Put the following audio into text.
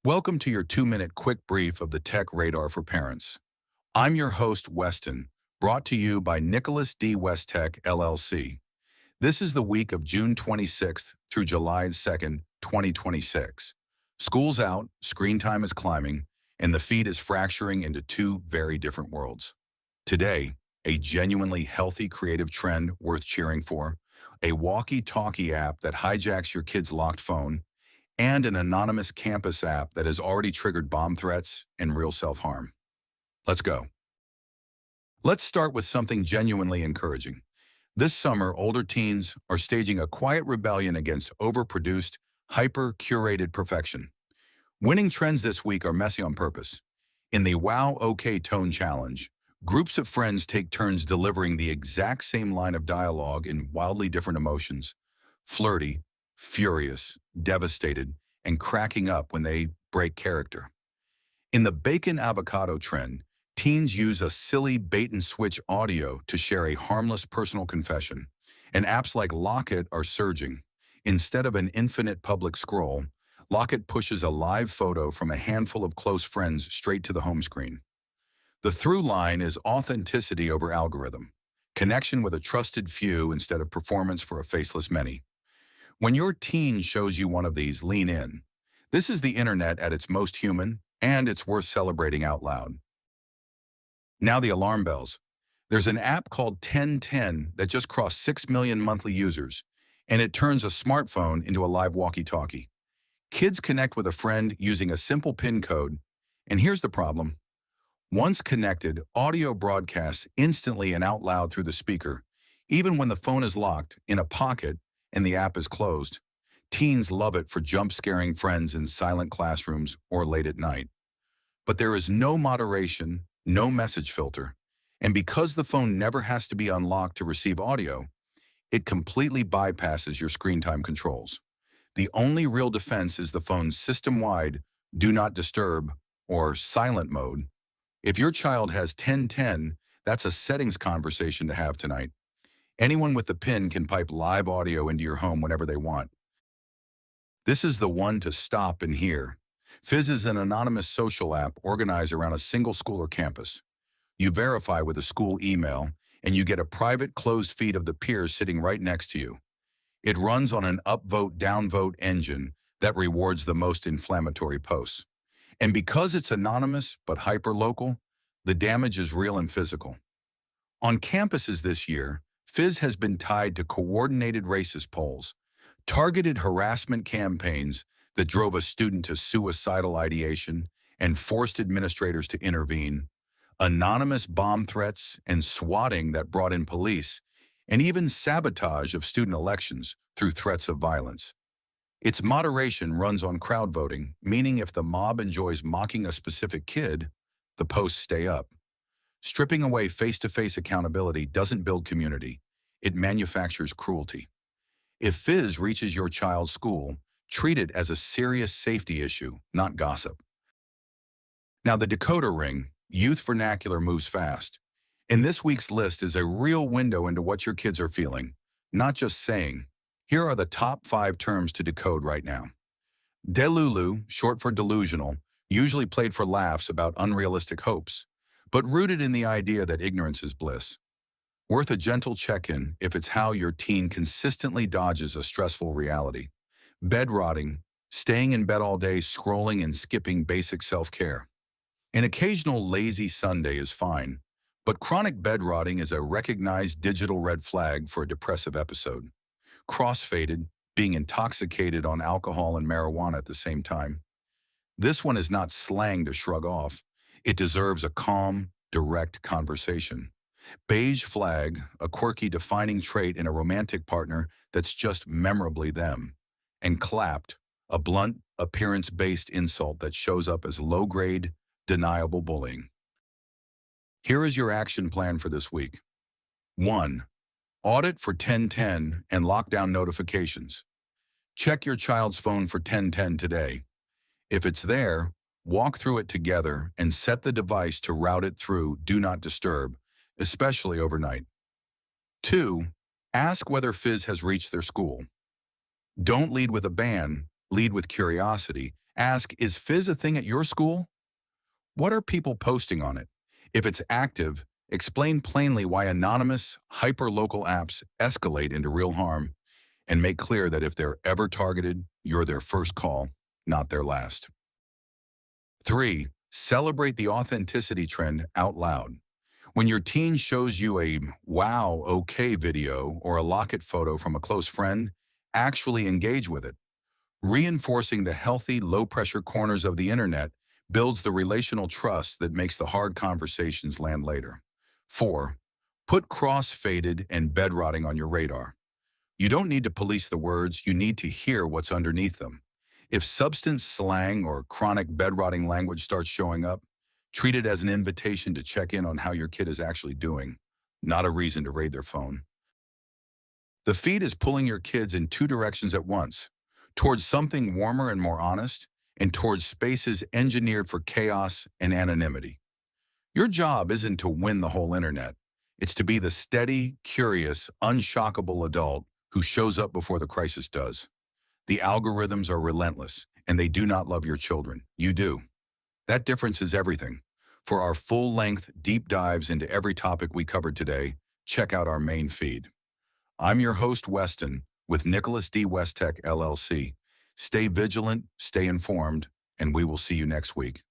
Welcome to your 2-minute quick brief of the Tech Radar for Parents. I'm your host, Weston, brought to you by Nicholas D. West Tech, LLC. This is the week of June 26th through July 2nd, 2026. School's out, screen time is climbing, and the feed is fracturing into two very different worlds. Today, a genuinely healthy creative trend worth cheering for, a walkie-talkie app that hijacks your kid's locked phone, and an anonymous campus app that has already triggered bomb threats and real self-harm. Let's go. Let's start with something genuinely encouraging. This summer, older teens are staging a quiet rebellion against overproduced, hyper-curated perfection. Winning trends this week are messy on purpose. In the Wow OK Tone Challenge, groups of friends take turns delivering the exact same line of dialogue in wildly different emotions: flirty, furious, devastated, and cracking up when they break character. In the bacon avocado trend, teens use a silly bait-and-switch audio to share a harmless personal confession, and apps like Locket are surging. Instead of an infinite public scroll, Locket pushes a live photo from a handful of close friends straight to the home screen. The through line is authenticity over algorithm, connection with a trusted few instead of performance for a faceless many. When your teen shows you one of these, lean in. This is the internet at its most human, and it's worth celebrating out loud. Now the alarm bells. There's an app called 1010 that just crossed 6 million monthly users, and it turns a smartphone into a live walkie-talkie. Kids connect with a friend using a simple PIN code, and here's the problem. Once connected, audio broadcasts instantly and out loud through the speaker, even when the phone is locked, in a pocket, and the app is closed. Teens love it for jump-scaring friends in silent classrooms or late at night. But there is no moderation, no message filter, and because the phone never has to be unlocked to receive audio, it completely bypasses your screen time controls. The only real defense is the phone's system-wide Do Not Disturb or silent mode. If your child has 1010, that's a settings conversation to have tonight. Anyone with the PIN can pipe live audio into your home whenever they want. This is the one to stop and hear. Fizz is an anonymous social app organized around a single school or campus. You verify with a school email, and you get a private closed feed of the peers sitting right next to you. It runs on an upvote, downvote engine that rewards the most inflammatory posts. And because it's anonymous but hyper-local, the damage is real and physical. On campuses this year, Fizz has been tied to coordinated racist polls, targeted harassment campaigns that drove a student to suicidal ideation and forced administrators to intervene, anonymous bomb threats and swatting that brought in police, and even sabotage of student elections through threats of violence. Its moderation runs on crowd voting, meaning if the mob enjoys mocking a specific kid, the posts stay up. Stripping away face-to-face accountability doesn't build community. It manufactures cruelty. If Fizz reaches your child's school, treat it as a serious safety issue, not gossip. Now the decoder ring, youth vernacular moves fast. In this week's list is a real window into what your kids are feeling, not just saying. Here are the top 5 terms to decode right now. Delulu, short for delusional, usually played for laughs about unrealistic hopes, but rooted in the idea that ignorance is bliss. Worth a gentle check-in if it's how your teen consistently dodges a stressful reality. Bed rotting, staying in bed all day, scrolling and skipping basic self-care. An occasional lazy Sunday is fine, but chronic bed rotting is a recognized digital red flag for a depressive episode. Crossfaded, being intoxicated on alcohol and marijuana at the same time. This one is not slang to shrug off. It deserves a calm, direct conversation. Beige flag, a quirky defining trait in a romantic partner that's just memorably them. And clapped, a blunt, appearance-based insult that shows up as low-grade, deniable bullying. Here is your action plan for this week. 1. Audit for 1010 and lock down notifications. Check your child's phone for 1010 today. If it's there, walk through it together and set the device to route it through Do Not Disturb, especially overnight. 2. Ask whether Fizz has reached their school. Don't lead with a ban, Lead with curiosity. Ask, is Fizz a thing at your school? What are people posting on it? If it's active, explain plainly why anonymous, hyper-local apps escalate into real harm, and make clear that if they're ever targeted, you're their first call, not their last. 3. Celebrate the authenticity trend out loud. When your teen shows you a wow, okay video or a locket photo from a close friend, actually engage with it. Reinforcing the healthy, low-pressure corners of the internet builds the relational trust that makes the hard conversations land later. 4. Put cross-faded and bedrotting on your radar. You don't need to police the words, you need to hear what's underneath them. If substance slang or chronic bedrotting language starts showing up, treat it as an invitation to check in on how your kid is actually doing, not a reason to raid their phone. The feed is pulling your kids in two directions at once, towards something warmer and more honest, and towards spaces engineered for chaos and anonymity. Your job isn't to win the whole internet. It's to be the steady, curious, unshockable adult who shows up before the crisis does. The algorithms are relentless, and they do not love your children. You do. That difference is everything. For our full-length, deep dives into every topic we covered today, check out our main feed. I'm your host, Weston, with Nicholas D. West Tech, LLC. Stay vigilant, stay informed, and we will see you next week.